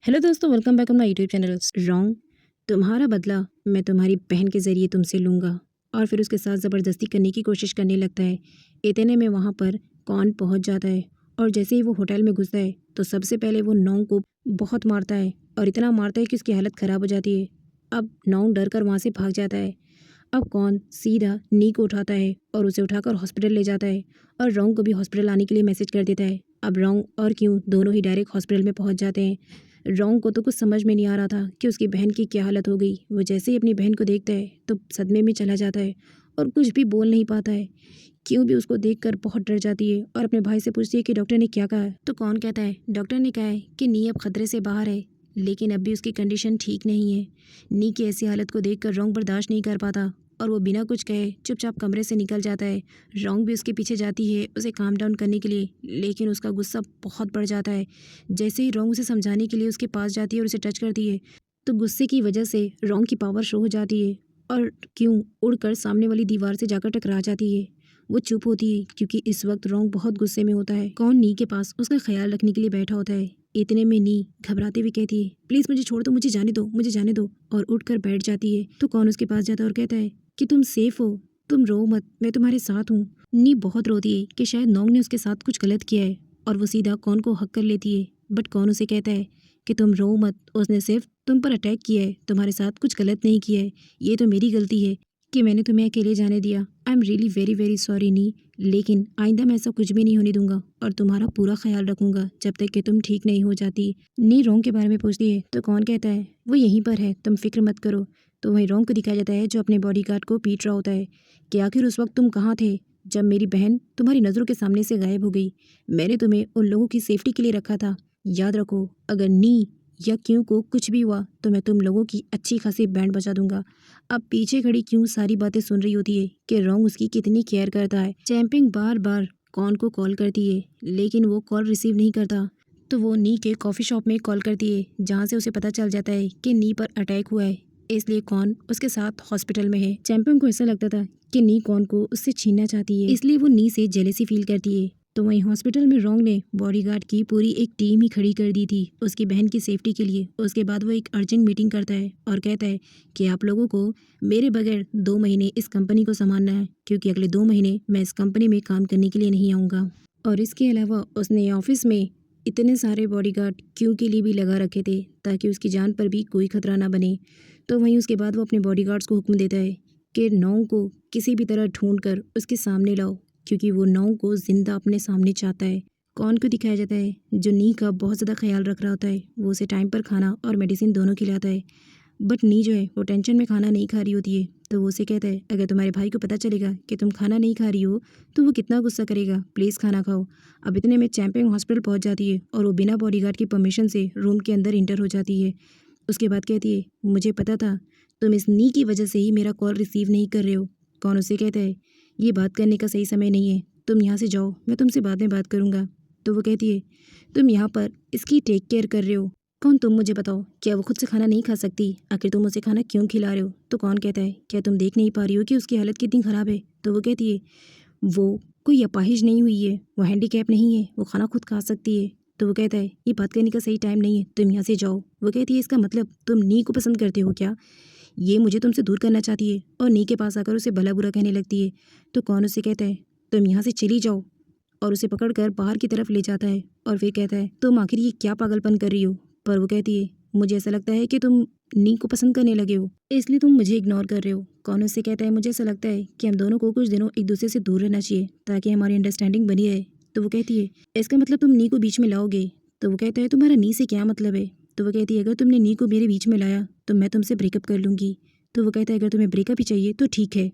Hello दोस्तों, welcome back on my YouTube channel wrong. तुम्हारा बदला मैं तुम्हारी बहन के ज़रिए तुमसे लूँगा। और फिर उसके साथ ज़बरदस्ती करने की कोशिश करने लगता है। इतने में वहाँ पर कौन पहुँच जाता है और जैसे ही वो होटल में घुसता है तो सबसे पहले वो नौंग को बहुत मारता है और इतना मारता है कि उसकी हालत ख़राब हो जाती है। अब नौंग डर कर वहाँ से भाग जाता है। अब कौन सीधा नी को उठाता है और उसे उठाकर हॉस्पिटल ले जाता है और रॉन्ग को भी हॉस्पिटल आने के लिए मैसेज कर देता है। अब रॉन्ग और क्यों दोनों ही डायरेक्ट हॉस्पिटल में पहुंच जाते हैं। रॉन्ग को तो कुछ समझ में नहीं आ रहा था कि उसकी बहन की क्या हालत हो गई। वो जैसे ही अपनी बहन को देखता है तो सदमे में चला जाता है और कुछ भी बोल नहीं पाता है। क्यों भी उसको देखकर बहुत डर जाती है और अपने भाई से पूछती है कि डॉक्टर ने क्या कहा है। तो कौन कहता है डॉक्टर ने कहा है कि नी अब खतरे से बाहर है, लेकिन अब भी उसकी कंडीशन ठीक नहीं है। नी की ऐसी हालत को देखकर रॉन्ग बर्दाश्त नहीं कर पाता और वो बिना कुछ कहे चुपचाप कमरे से निकल जाता है। रॉन्ग भी उसके पीछे जाती है उसे काम डाउन करने के लिए, लेकिन उसका गुस्सा बहुत बढ़ जाता है। जैसे ही रॉन्ग उसे समझाने के लिए उसके पास जाती है और उसे टच करती है तो गुस्से की वजह से रॉन्ग की पावर शो हो जाती है और क्यों उड़कर सामने वाली दीवार से जाकर टकरा जाती है। वो चुप होती है क्योंकि इस वक्त रॉन्ग बहुत गुस्से में होता है। कौन नी के पास उसका ख्याल रखने के लिए बैठा होता है। इतने में नी घबराते हुए कहती है प्लीज़ मुझे छोड़ दो, मुझे जाने दो, मुझे जाने दो, और उठकर बैठ जाती है। तो कौन उसके पास जाता है और कहता है कि तुम सेफ हो, तुम रो मत, मैं तुम्हारे साथ हूँ। नी बहुत रोती है कि शायद नोंग ने उसके साथ कुछ गलत किया है और वो सीधा कौन को हक कर लेती है। बट कौन उसे कहता है कि तुम रो मत, उसने सिर्फ तुम पर अटैक किया है, तुम्हारे साथ कुछ गलत नहीं किया है। ये तो मेरी गलती है कि मैंने तुम्हें अकेले जाने दिया। I am really very very sorry नी, लेकिन आइंदा मैं ऐसा कुछ भी नहीं होने दूंगा और तुम्हारा पूरा ख्याल रखूंगा जब तक कि तुम ठीक नहीं हो जाती। नी रोंग के बारे में पूछती है तो कौन कहता है वो यहीं पर है, तुम फिक्र मत करो। तो वहीं रोंग को दिखाया जाता है जो अपने बॉडीगार्ड को पीट रहा होता है कि आखिर उस वक्त तुम कहाँ थे जब मेरी बहन तुम्हारी नज़रों के सामने से गायब हो गई। मैंने तुम्हें उन लोगों की सेफ्टी के लिए रखा था। याद रखो, अगर नी या क्यों को कुछ भी हुआ तो मैं तुम लोगों की अच्छी खासी बैंड बजा दूंगा। अब पीछे खड़ी क्यों सारी बातें सुन रही होती है कि रोंग उसकी कितनी केयर करता है। चैंपिंग बार बार कौन को कॉल करती है लेकिन वो कॉल रिसीव नहीं करता। तो वो नी के कॉफ़ी शॉप में कॉल करती है जहाँ से उसे पता चल जाता है कि नी पर अटैक हुआ है, इसलिए कौन उसके साथ हॉस्पिटल में है। चैंपियन को ऐसा लगता था कि नी कौन को उससे छीनना चाहती है, इसलिए वो नी से जेलेसी फील करती है। तो वहीं हॉस्पिटल में रोंग ने बॉडीगार्ड की पूरी एक टीम ही खड़ी कर दी थी उसकी बहन की सेफ्टी के लिए। उसके बाद वो एक अर्जेंट मीटिंग करता है और कहता है कि आप लोगों को मेरे बगैर 2 महीने इस कंपनी को संभालना है, क्योंकि अगले 2 महीने मैं इस कंपनी में काम करने के लिए नहीं आऊँगा। और इसके अलावा उसने ऑफिस में इतने सारे बॉडीगार्ड क्यू के लिए भी लगा रखे थे ताकि उसकी जान पर भी कोई खतरा ना बने। तो वहीं उसके बाद वो अपने बॉडीगार्ड्स को हुक्म देता है कि नौंग को किसी भी तरह ढूंढ कर उसके सामने लाओ, क्योंकि वो नौंग को जिंदा अपने सामने चाहता है। कौन को दिखाया जाता है जो नी का बहुत ज़्यादा ख्याल रख रहा होता है। वो उसे टाइम पर खाना और मेडिसिन दोनों खिलाता है। बट नी जो है वो टेंशन में खाना नहीं खा रही होती है। तो वो उसे कहता है अगर तुम्हारे भाई को पता चलेगा कि तुम खाना नहीं खा रही हो तो वो कितना गुस्सा करेगा, प्लीज़ खाना खाओ। अब इतने में चैंपियन हॉस्पिटल पहुंच जाती है और वो बिना बॉडीगार्ड की परमिशन से रूम के अंदर इंटर हो जाती है। उसके बाद कहती है मुझे पता था तुम इस नी की वजह से ही मेरा कॉल रिसीव नहीं कर रहे हो। कौन उसे कहता है ये बात करने का सही समय नहीं है, तुम यहाँ से जाओ, मैं तुमसे बाद में बात करूँगा। तो वो कहती है तुम यहाँ पर इसकी टेक केयर कर रहे हो। कौन तुम मुझे बताओ, क्या वो खुद से खाना नहीं खा सकती? आखिर तुम उसे खाना क्यों खिला रहे हो? तो कौन कहता है क्या तुम देख नहीं पा रही हो कि उसकी हालत कितनी ख़राब है? तो वो कहती है वो कोई अपाहिज नहीं हुई है, वो हैंडीकैप नहीं है, वो खाना खुद खा सकती है। तो वो कहता है ये बात करने का सही टाइम नहीं है, तुम यहाँ से जाओ। वो कहती है इसका मतलब तुम नी को पसंद करते हो क्या? ये मुझे तुमसे दूर करना चाहती है और नी के पास आकर उसे भला बुरा कहने लगती है। तो कौन उसे कहता है तुम यहाँ से चली जाओ, और उसे पकड़कर बाहर की तरफ ले जाता है और फिर कहता है तुम आखिर ये क्या पागलपन कर रही हो? पर वो कहती है मुझे ऐसा लगता है कि तुम नी को पसंद करने लगे हो, इसलिए तुम मुझे इग्नोर कर रहे हो। कौन उससे कहता है मुझे ऐसा लगता है कि हम दोनों को कुछ दिनों एक दूसरे से दूर रहना चाहिए ताकि हमारी अंडरस्टैंडिंग बनी रहे। तो वो कहती है इसका मतलब तुम नी को बीच में लाओगे? तो वो कहता है तुम्हारा नी से क्या मतलब है? तो वो कहती है अगर तुमने नी को मेरे बीच में लाया तो मैं तुमसे ब्रेकअप कर लूँगी। तो वो कहता है अगर तुम्हें ब्रेकअप ही चाहिए तो ठीक है।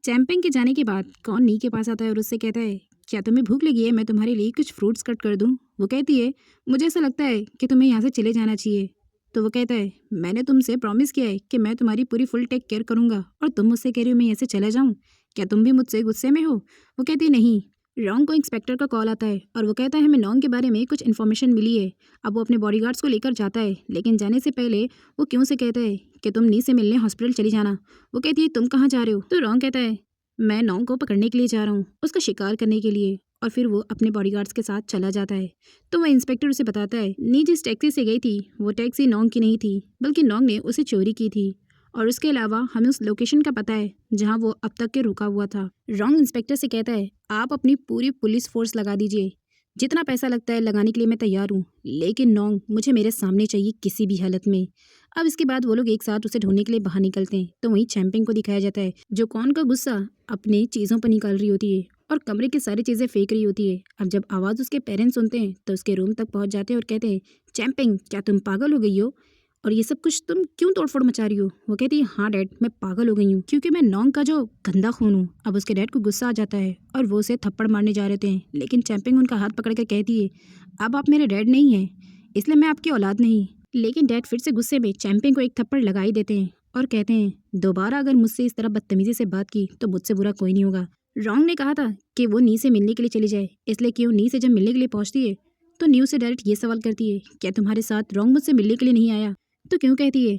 चैंपिंग के जाने के बाद कौन नी के पास आता है और उससे कहता है क्या तुम्हें भूख लगी है, मैं तुम्हारे लिए कुछ फ्रूट्स कट कर दूं? वो कहती है मुझे ऐसा लगता है कि तुम्हें यहाँ से चले जाना चाहिए। तो वो कहता है मैंने तुमसे प्रॉमिस किया है कि मैं तुम्हारी पूरी फुल टेक केयर करूंगा और तुम मुझसे कह रही हो मैं यहाँ से चला जाऊँ? क्या तुम भी मुझसे गुस्से में हो? वो कहती है नहीं। रॉन्ग को इंस्पेक्टर का कॉल आता है और वो कहता है हमें नॉन्ग के बारे में कुछ इन्फॉर्मेशन मिली है। अब वो अपने बॉडीगार्ड्स को लेकर जाता है, लेकिन जाने से पहले वो क्यों से कहता है कि तुम नी से मिलने हॉस्पिटल चली जाना। वो कहती है तुम कहाँ जा रहे हो? तो रॉन्ग कहता है मैं नॉन्ग को पकड़ने के लिए जा रहा हूँ, उसका शिकार करने के लिए। और फिर वो अपने बॉडीगार्ड्स के साथ चला जाता है। तो वह इंस्पेक्टर उसे बताता है नी जिस टैक्सी से गई थी वो टैक्सी नोंग की नहीं थी, बल्कि नोंग ने उसे चोरी की थी। और उसके अलावा हमें उस लोकेशन का पता है जहाँ वो अब तक के रुका हुआ था। रॉन्ग इंस्पेक्टर से कहता है आप अपनी पूरी पुलिस फोर्स लगा दीजिए, जितना पैसा लगता है लगाने के लिए मैं तैयार हूँ, लेकिन नोंग मुझे मेरे सामने चाहिए किसी भी हालत में। अब इसके बाद वो लोग एक साथ उसे ढूंढने के लिए बाहर निकलते हैं। तो वहीं चैंपिंग को दिखाया जाता है जो कॉन का गुस्सा अपने चीज़ों पर निकाल रही होती है और कमरे की सारी चीज़ें फेंक रही होती है। अब जब आवाज़ उसके पेरेंट्स सुनते हैं तो उसके रूम तक पहुंच जाते हैं और कहते हैं चैंपिंग क्या तुम पागल हो गई हो और ये सब कुछ तुम क्यों तोड़फोड़ मचा रही हो। वो कहती है हाँ डैड मैं पागल हो गई हूँ क्योंकि मैं नोंग का जो गंदा खून हूँ। अब उसके डैड को गुस्सा आ जाता है और वो उसे थप्पड़ मारने जा रहे थे, लेकिन चैंपिंग उनका हाथ पकड़ कर कहती है अब आप मेरे डैड नहीं हैं, इसलिए मैं आपकी औलाद नहीं। लेकिन डैड फिर से गुस्से में चैंपिंग को एक थप्पड़ लगा ही देते हैं और कहते हैं दोबारा अगर मुझसे इस तरह बदतमीजी से बात की तो मुझसे बुरा कोई नहीं होगा। रॉन्ग ने कहा था कि वो नी से मिलने के लिए चली जाए, इसलिए क्यों नी से जब मिलने के लिए पहुंचती है तो नी उसे डायरेक्ट ये सवाल करती है क्या तुम्हारे साथ रॉन्ग मुझसे मिलने के लिए नहीं आया। तो क्यों कहती है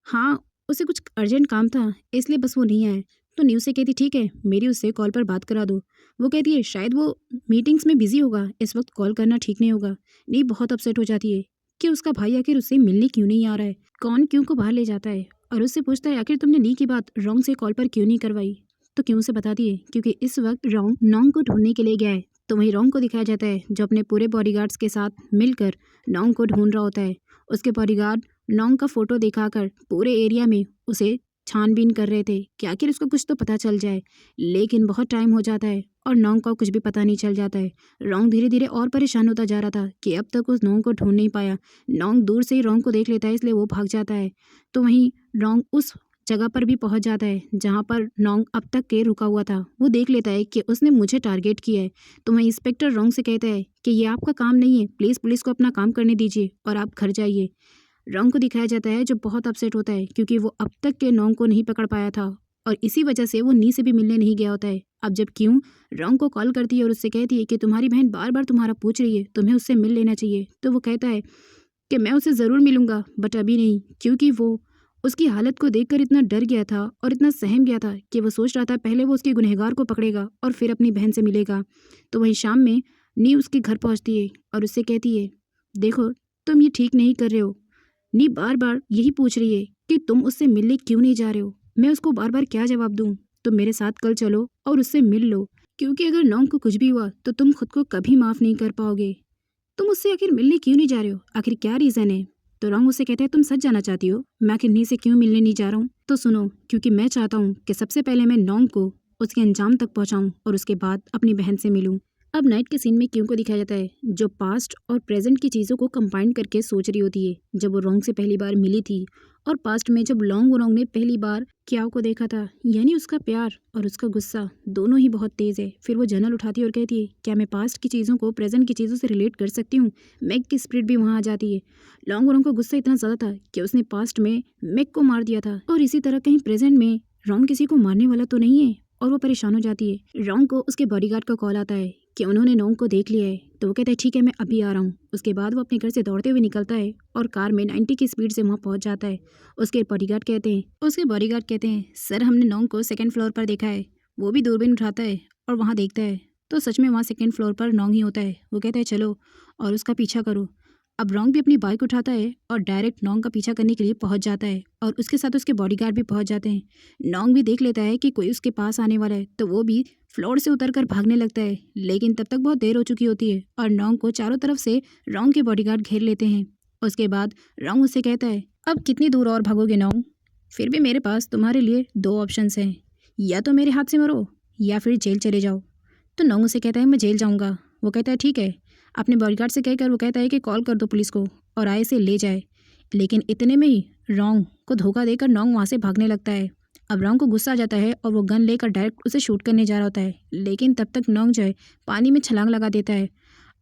हाँ उसे कुछ अर्जेंट काम था इसलिए बस वो नहीं आया। तो नी उसे कहती ठीक है मेरी उससे कॉल पर बात करा दो। वो कहती है शायद वो मीटिंग्स में बिजी होगा, इस वक्त कॉल करना ठीक नहीं होगा। नी बहुत अपसेट हो जाती है कि उसका भाई आखिर उससे मिलने क्यों नहीं आ रहा है। कौन क्यों को बाहर ले जाता है और उससे पूछता है आखिर तुमने नी की बात रॉन्ग से कॉल पर क्यों नहीं करवाई। तो क्यों से बताती है क्योंकि इस वक्त रॉन्ग नोंग को ढूंढने के लिए गया है। तो वहीं रॉन्ग को दिखाया जाता है जो अपने पूरे बॉडीगार्ड्स के साथ मिलकर नोंग को ढूंढ रहा होता है। उसके बॉडीगार्ड नोंग का फोटो दिखाकर पूरे एरिया में उसे छानबीन कर रहे थे कि आखिर उसको कुछ तो पता चल जाए, लेकिन बहुत टाइम हो जाता है और नोंग को कुछ भी पता नहीं चल जाता है। रॉन्ग धीरे धीरे और परेशान होता जा रहा था कि अब तक उस नोंग को ढूंढ नहीं पाया। नोंग दूर से ही रॉन्ग को देख लेता है इसलिए वो भाग जाता है। तो वहीं रॉन्ग उस जगह पर भी पहुंच जाता है जहां पर नोंग अब तक के रुका हुआ था। वो देख लेता है कि उसने मुझे टारगेट किया है। तो वहीं इंस्पेक्टर रॉन्ग से कहता है कि ये आपका काम नहीं है, प्लीज़ पुलिस को अपना काम करने दीजिए और आप घर जाइए। रॉन्ग को दिखाया जाता है जो बहुत अपसेट होता है क्योंकि वो अब तक के नोंग को नहीं पकड़ पाया था और इसी वजह से वो नी से भी मिलने नहीं गया होता है। अब जब क्यों रॉन्ग को कॉल करती है और उससे कहती है कि तुम्हारी बहन बार बार तुम्हारा पूछ रही है, तुम्हें उससे मिल लेना चाहिए। तो वो कहता है कि मैं उससे ज़रूर मिलूंगा बट अभी नहीं, क्योंकि वो उसकी हालत को देखकर इतना डर गया था और इतना सहम गया था कि वो सोच रहा था पहले वो उसके गुनहगार को पकड़ेगा और फिर अपनी बहन से मिलेगा। तो वहीं शाम में नी उसके घर पहुंचती है और उससे कहती है देखो तुम ये ठीक नहीं कर रहे हो। नी बार बार यही पूछ रही है कि तुम उससे मिलने क्यों नहीं जा रहे हो। मैं उसको बार बार क्या जवाब दूं। तुम मेरे साथ कल चलो और उससे मिल लो, क्योंकि अगर नोंग को कुछ भी हुआ तो तुम खुद को कभी माफ़ नहीं कर पाओगे। तुम उससे आखिर मिलने क्यों नहीं जा रहे हो, आखिर क्या रीज़न है। तो रॉन्ग उसे कहता है तुम सच जाना चाहती हो मैं आखिर नी से क्यों मिलने नहीं जा रहा हूँ। तो सुनो, क्योंकि मैं चाहता हूँ कि सबसे पहले मैं नोंग को उसके अंजाम तक पहुँचाऊँ और उसके बाद अपनी बहन से मिलूँ। अब नाइट के सीन में क्यों को दिखाया जाता है जो पास्ट और प्रेजेंट की चीज़ों को कंबाइन करके सोच रही होती है। जब वो रॉन्ग से पहली बार मिली थी और पास्ट में जब रॉन्ग ने पहली बार क्याओ को देखा था, यानी उसका प्यार और उसका गुस्सा दोनों ही बहुत तेज़ है। फिर वो जर्नल उठाती है और कहती है क्या मैं पास्ट की चीज़ों को प्रेजेंट की चीज़ों से रिलेट कर सकती हूँ। मैग की स्पिरिट भी वहाँ आ जाती है। रॉन्ग का गुस्सा इतना ज़्यादा था कि उसने पास्ट में मैग को मार दिया था और इसी तरह कहीं प्रेजेंट में रॉन्ग किसी को मारने वाला तो नहीं है और वो परेशान हो जाती है। रॉन्ग को उसके बॉडीगार्ड का कॉल आता है कि उन्होंने नोंग को देख लिया है। तो वो कहता है ठीक है मैं अभी आ रहा हूँ। उसके बाद वो अपने घर से दौड़ते हुए निकलता है और कार में 90 की स्पीड से वहाँ पहुँच जाता है। उसके बॉडीगार्ड कहते हैं सर हमने नोंग को सेकंड फ्लोर पर देखा है। वो भी दूरबीन उठाता है और वहाँ देखता है तो सच में वहाँ सेकंड फ्लोर पर नोंग ही होता है। वो कहता है चलो और उसका पीछा करो। अब रॉन्ग भी अपनी बाइक उठाता है और डायरेक्ट नोंग का पीछा करने के लिए पहुंच जाता है और उसके साथ उसके बॉडीगार्ड भी पहुंच जाते हैं। नोंग भी देख लेता है कि कोई उसके पास आने वाला है तो वो भी फ्लोर से उतरकर भागने लगता है, लेकिन तब तक बहुत देर हो चुकी होती है और नोंग को चारों तरफ से रॉन्ग के बॉडीगार्ड घेर लेते हैं। उसके बाद रॉन्ग उससे कहता है अब कितनी दूर और भागोगे नोंग, फिर भी मेरे पास तुम्हारे लिए दो ऑप्शंस हैं, या तो मेरे हाथ से मरो या फिर जेल चले जाओ। तो नोंग उसे कहता है मैं जेल जाऊँगा। वो कहता है ठीक है। अपने बॉडीगार्ड से कहकर वो कहता है कि कॉल कर दो पुलिस को और आए से ले जाए, लेकिन इतने में ही रॉन्ग को धोखा देकर नोंग वहाँ से भागने लगता है। अब रॉन्ग को गुस्सा आ जाता है और वो गन लेकर डायरेक्ट उसे शूट करने जा रहा होता है, लेकिन तब तक नोंग जो है पानी में छलांग लगा देता है।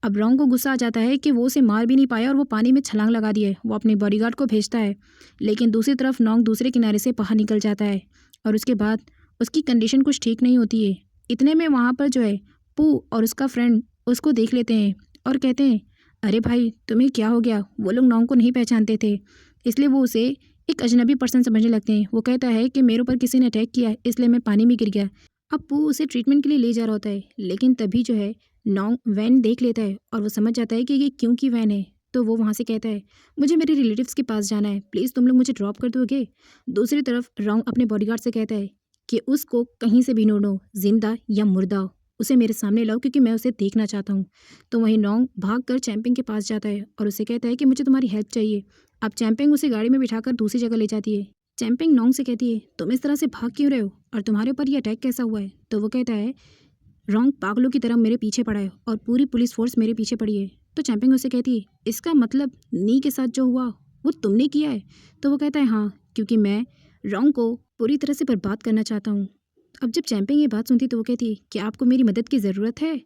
अब रॉन्ग को गुस्सा आ जाता है कि वो उसे मार भी नहीं पाया और वो पानी में छलांग लगा दिए। वो अपने बॉडीगार्ड को भेजता है, लेकिन दूसरी तरफ नोंग दूसरे किनारे से बाहर निकल जाता है और उसके बाद उसकी कंडीशन कुछ ठीक नहीं होती है। इतने में वहाँ पर जो है पू और उसका फ्रेंड उसको देख लेते हैं और कहते हैं अरे भाई तुम्हें क्या हो गया। वो लोग नोंग को नहीं पहचानते थे इसलिए वो उसे एक अजनबी पर्सन समझने लगते हैं। वो कहता है कि मेरे ऊपर किसी ने अटैक किया इसलिए मैं पानी में गिर गया। अब पू उसे ट्रीटमेंट के लिए ले जा रहा होता है, लेकिन तभी जो है नोंग वैन देख लेता है और वो समझ जाता है कि ये क्यों की वैन है। तो वो वहाँ से कहता है, मुझे मेरे रिलेटिव्स के पास जाना है, प्लीज़ तुम लोग मुझे ड्रॉप कर दोगे। दूसरी तरफ रोंग अपने बॉडीगार्ड से कहता है कि उसको कहीं से भी ढूंढो, जिंदा या मुर्दा, उसे मेरे सामने लाओ क्योंकि मैं उसे देखना चाहता हूँ। तो वहीं नोंग भाग कर चैंपिंग के पास जाता है और उसे कहता है कि मुझे तुम्हारी हेल्प चाहिए। अब चैंपिंग उसे गाड़ी में बिठाकर दूसरी जगह ले जाती है। चैंपिंग नोंग से कहती है, तुम इस तरह से भाग क्यों रहे हो और तुम्हारे ऊपर ये अटैक कैसा हुआ है। तो वो कहता है, रोंग पागलों की तरह मेरे पीछे पड़ा है और पूरी पुलिस फोर्स मेरे पीछे पड़ी है। तो चैंपिंग उसे कहती है, इसका मतलब नी के साथ जो हुआ वो तुमने किया है। तो वो कहता है, हाँ, क्योंकि मैं रोंग को पूरी तरह से बर्बाद करना चाहता हूँ। अब जब चैंपिंग ये बात सुनती तो वो कहती है, क्या आपको मेरी मदद की ज़रूरत है।